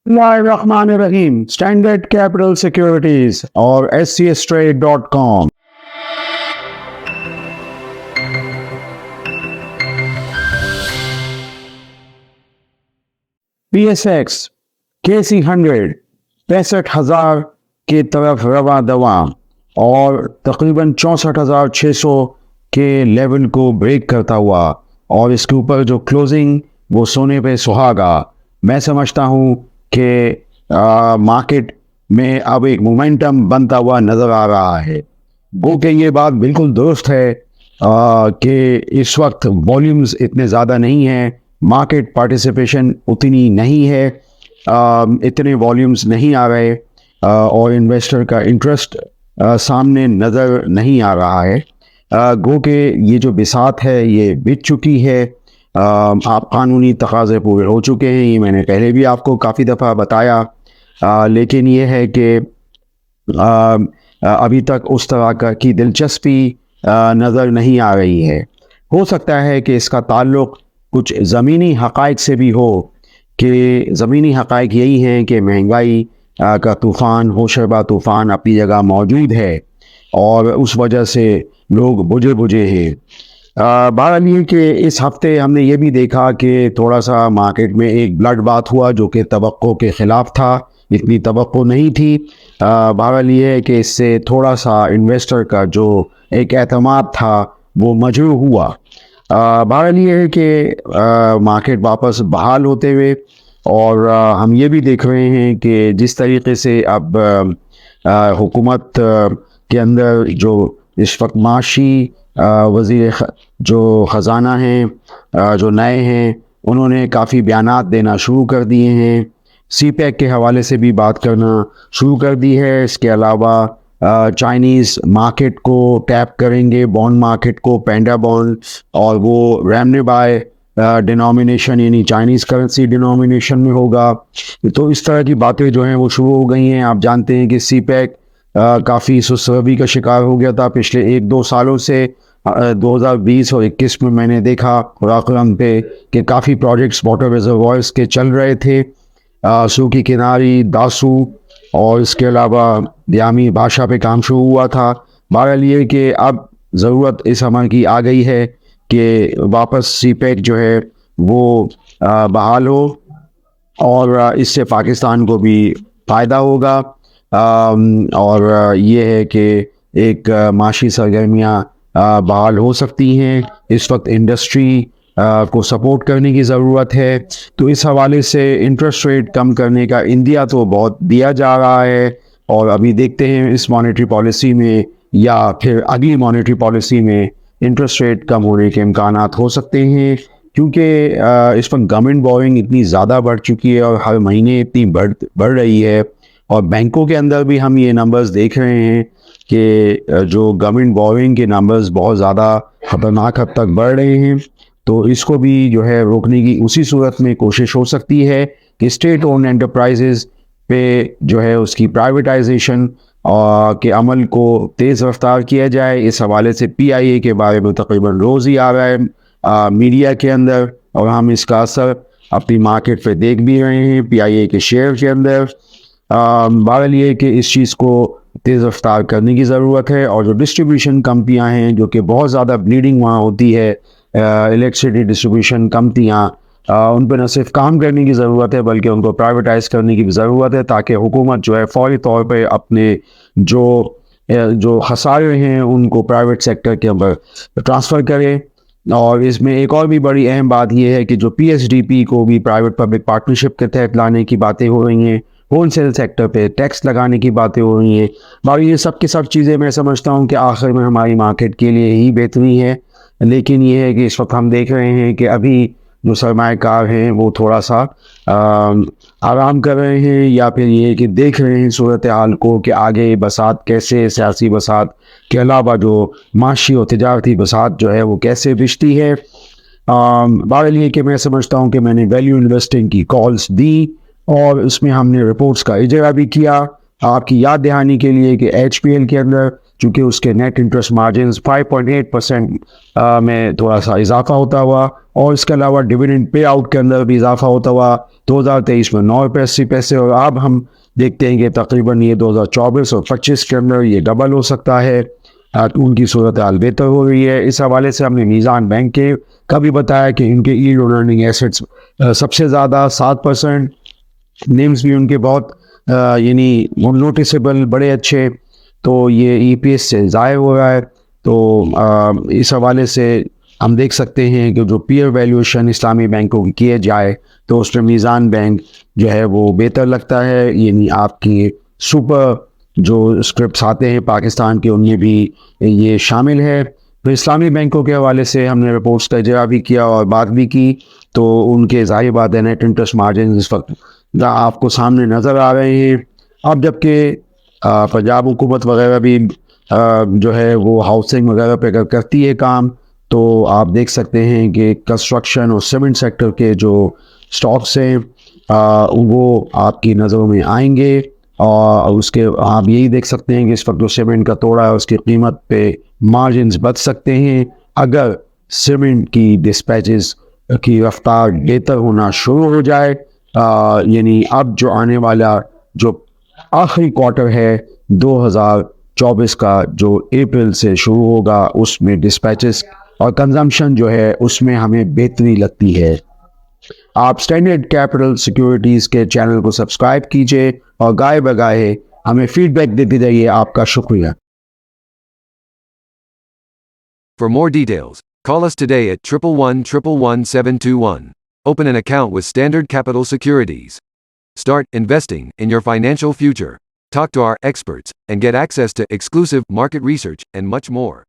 Bismillahirrahmanirrahim. Standard Capital Securities or scstrade.com. PSX KC100 65,000 की तरफ रवा दवा और तकरीबन 64,600 के लेवल को ब्रेक करता हुआ और इसके ऊपर जो क्लोजिंग वो सोने पे सुहागा। मैं समझता हूँ कि मार्केट में अब एक मोमेंटम बनता हुआ नज़र आ रहा है। वो कि ये बात बिल्कुल दुरुस्त है कि इस वक्त वॉल्यूम्स इतने ज़्यादा नहीं हैं, मार्केट पार्टिसिपेशन उतनी नहीं है, इतने वॉल्यूम्स नहीं आ रहे और इन्वेस्टर का इंटरेस्ट सामने नज़र नहीं आ रहा है। गो कि ये जो बिसात है ये बिक चुकी है। आप कानूनी तकाज़े पूरे हो चुके हैं, ये मैंने पहले भी आपको काफ़ी दफ़ा बताया, लेकिन ये है कि अभी तक उस तरह की दिलचस्पी नज़र नहीं आ रही है। हो सकता है कि इसका ताल्लुक़ कुछ ज़मीनी हक़ाइक़ से भी हो कि ज़मीनी हक़ाइक़ यही हैं कि महंगाई का तूफ़ान, होशरबा तूफ़ान अपनी जगह मौजूद है और उस वजह से लोग बुझे बुझे हैं। बहरहाल ये कि इस हफ्ते हमने ये भी देखा कि थोड़ा सा मार्केट में एक ब्लड बाथ हुआ जो कि तवक्को के ख़िलाफ़ था, इतनी तवक्को नहीं थी। बहरहाल ये है कि इससे थोड़ा सा इन्वेस्टर का जो एक एतमाद था वो मजरूह हुआ। बहरहाल ये है कि मार्केट वापस बहाल होते हुए और हम ये भी देख रहे हैं कि जिस तरीके से अब हुकूमत के अंदर जो इस वक्त माशी वज़ीर जो ख़जाना हैं, जो नए हैं, उन्होंने काफ़ी बयानात देना शुरू कर दिए हैं। CPEC के हवाले से भी बात करना शुरू कर दी है। इसके अलावा चाइनीज़ मार्केट को टैप करेंगे, बॉन्ड मार्केट को, पेंडा बॉन्ड, और वो रेमनेबाई डिनोमिनेशन यानी चाइनीज़ करेंसी डिनोमिनेशन में होगा। तो इस तरह की बातें जो हैं वो शुरू हो गई हैं। आप जानते हैं कि CPEC काफ़ी सुस्ती का शिकार हो गया था पिछले 1-2 सालों से। 2020 और 21 में मैंने देखा खुराकरम पे कि काफ़ी प्रोजेक्ट्स वाटर रिजर्वॉयर्स के चल रहे थे, सूखी किनारी, दासू और इसके अलावा यामी भाषा पे काम शुरू हुआ था। बहरहाल ये कि अब ज़रूरत इस अमर की आ गई है कि वापस CPEC जो है वो बहाल हो और इससे पाकिस्तान को भी फ़ायदा होगा। और ये है कि एक माशी सरगर्मियाँ बहाल हो सकती हैं। इस वक्त इंडस्ट्री को सपोर्ट करने की ज़रूरत है। तो इस हवाले से इंटरेस्ट रेट कम करने का इंदिया तो बहुत दिया जा रहा है और अभी देखते हैं इस मॉनेटरी पॉलिसी में या फिर अगली मॉनेटरी पॉलिसी में इंटरेस्ट रेट कम होने के इम्कानात हो सकते हैं, क्योंकि इस वक्त गवर्नमेंट बोरिंग इतनी ज़्यादा बढ़ चुकी है और हर महीने इतनी बढ़ रही है। और बैंकों के अंदर भी हम ये नंबर्स देख रहे हैं कि जो गवर्नमेंट बोरिंग के नंबर्स बहुत ज़्यादा ख़तरनाक हद तक बढ़ रहे हैं। तो इसको भी जो है रोकने की उसी सूरत में कोशिश हो सकती है कि स्टेट ओन एंटरप्राइजेज़ पे जो है उसकी प्राइवेटाइजेशन के अमल को तेज़ रफ्तार किया जाए। इस हवाले से PIA के बारे में तकरीबन रोज़ ही आ रहा है मीडिया के अंदर और हम इसका असर अपनी मार्केट पे देख भी रहे हैं PIA के शेयर के अंदर। बहरहाल ये कि इस चीज़ को तेज़ रफ्तार करने की ज़रूरत है और जो डिस्ट्रीब्यूशन कंपनियां हैं जो कि बहुत ज़्यादा ब्लीडिंग वहाँ होती है, इलेक्ट्रिसिटी डिस्ट्रीब्यूशन कंपनियां, उन पर न सिर्फ काम करने की ज़रूरत है बल्कि उनको प्राइवेटाइज़ करने की भी ज़रूरत है ताकि हुकूमत जो है फ़ौरी तौर पे अपने जो खसारे हैं उनको प्राइवेट सेक्टर के अंदर ट्रांसफ़र करे। और इसमें एक और भी बड़ी अहम बात यह है कि जो PSDP को भी प्राइवेट पब्लिक पार्टनरशिप के तहत लाने की बातें हो रही हैं, होलसेल सेक्टर पे टैक्स लगाने की बातें हो रही हैं। बाकी ये सब की सब चीज़ें मैं समझता हूँ कि आखिर में हमारी मार्केट के लिए ही बेहतरी है, लेकिन ये है कि इस वक्त हम देख रहे हैं कि अभी जो सरमाएकार हैं वो थोड़ा सा आराम कर रहे हैं या फिर ये कि देख रहे हैं सूरत हाल को कि आगे बसात कैसे, सियासी बसात के अलावा जो माशी और तिजारती बसात जो है वो कैसे रिश्ती है। बहरहाल ये कि मैं समझता हूँ कि मैंने वैल्यू इन्वेस्टिंग की कॉल्स दी और उसमें हमने रिपोर्ट्स का इजरा भी किया। आपकी याद दहानी के लिए कि HPL के अंदर چونکہ اس کے نیٹ انٹرسٹ مارجنز 5.8% میں تھوڑا سا اضافہ ہوتا ہوا، اور اس کے علاوہ ڈویڈنڈ پے آؤٹ کے اندر بھی اضافہ ہوتا ہوا 2023 میں 9.80 اور اب ہم دیکھتے ہیں کہ تقریباً یہ 2024 اور 25 کے اندر یہ ڈبل ہو سکتا ہے. ان کی صورتحال بہتر ہو رہی ہے. اس حوالے سے ہم نے میزان بینک کے کا بھی بتایا کہ ان کے ایلڈ آن ارننگ ایسٹس سب سے زیادہ 7%، نیمز بھی ان کے بہت یعنی نوٹیسیبل بڑے اچھے، تو یہ ای پی ایس سے ضائع ہو رہا ہے. تو اس حوالے سے ہم دیکھ سکتے ہیں کہ جو پیئر ویلیویشن اسلامی بینکوں کی کیے جائے تو اس میں میزان بینک جو ہے وہ بہتر لگتا ہے. یعنی آپ کی سپر جو اسکرپٹس آتے ہیں پاکستان کے ان میں بھی یہ شامل ہے. تو اسلامی بینکوں کے حوالے سے ہم نے رپورٹس کا اجرا بھی کیا اور بات بھی کی، تو ان کے ظاہر بات ہے نیٹ انٹرسٹ مارجن اس وقت آپ کو سامنے نظر آ رہے ہیں. اب جبکہ پنجاب حکومت وغیرہ بھی جو ہے وہ ہاؤسنگ وغیرہ پہ اگر کرتی ہے کام، تو آپ دیکھ سکتے ہیں کہ کنسٹرکشن اور سیمنٹ سیکٹر کے جو سٹاکس ہیں وہ آپ کی نظروں میں آئیں گے. اور اس کے آپ یہی دیکھ سکتے ہیں کہ اس وقت جو سیمنٹ کا توڑا ہے اس کی قیمت پہ مارجنز بچ سکتے ہیں اگر سیمنٹ کی ڈسپیچز کی رفتار بہتر ہونا شروع ہو جائے. یعنی اب جو آنے والا جو آخری کوارٹر ہے 2024 کا جو اپریل سے شروع ہوگا، اس میں ڈسپیچز اور کنزمپشن جو ہے اس میں ہمیں بہتری لگتی ہے. آپ سٹینڈرڈ کیپٹل سیکیورٹیز کے چینل کو سبسکرائب کیجئے اور گائے بگائے ہمیں فیڈ بیک دیتے رہیے. آپ کا شکریہ. For more details, call us today at 111-111-721. Open an account with Standard Capital Securities. Start investing in your financial future. Talk to our experts and get access to exclusive market research and much more.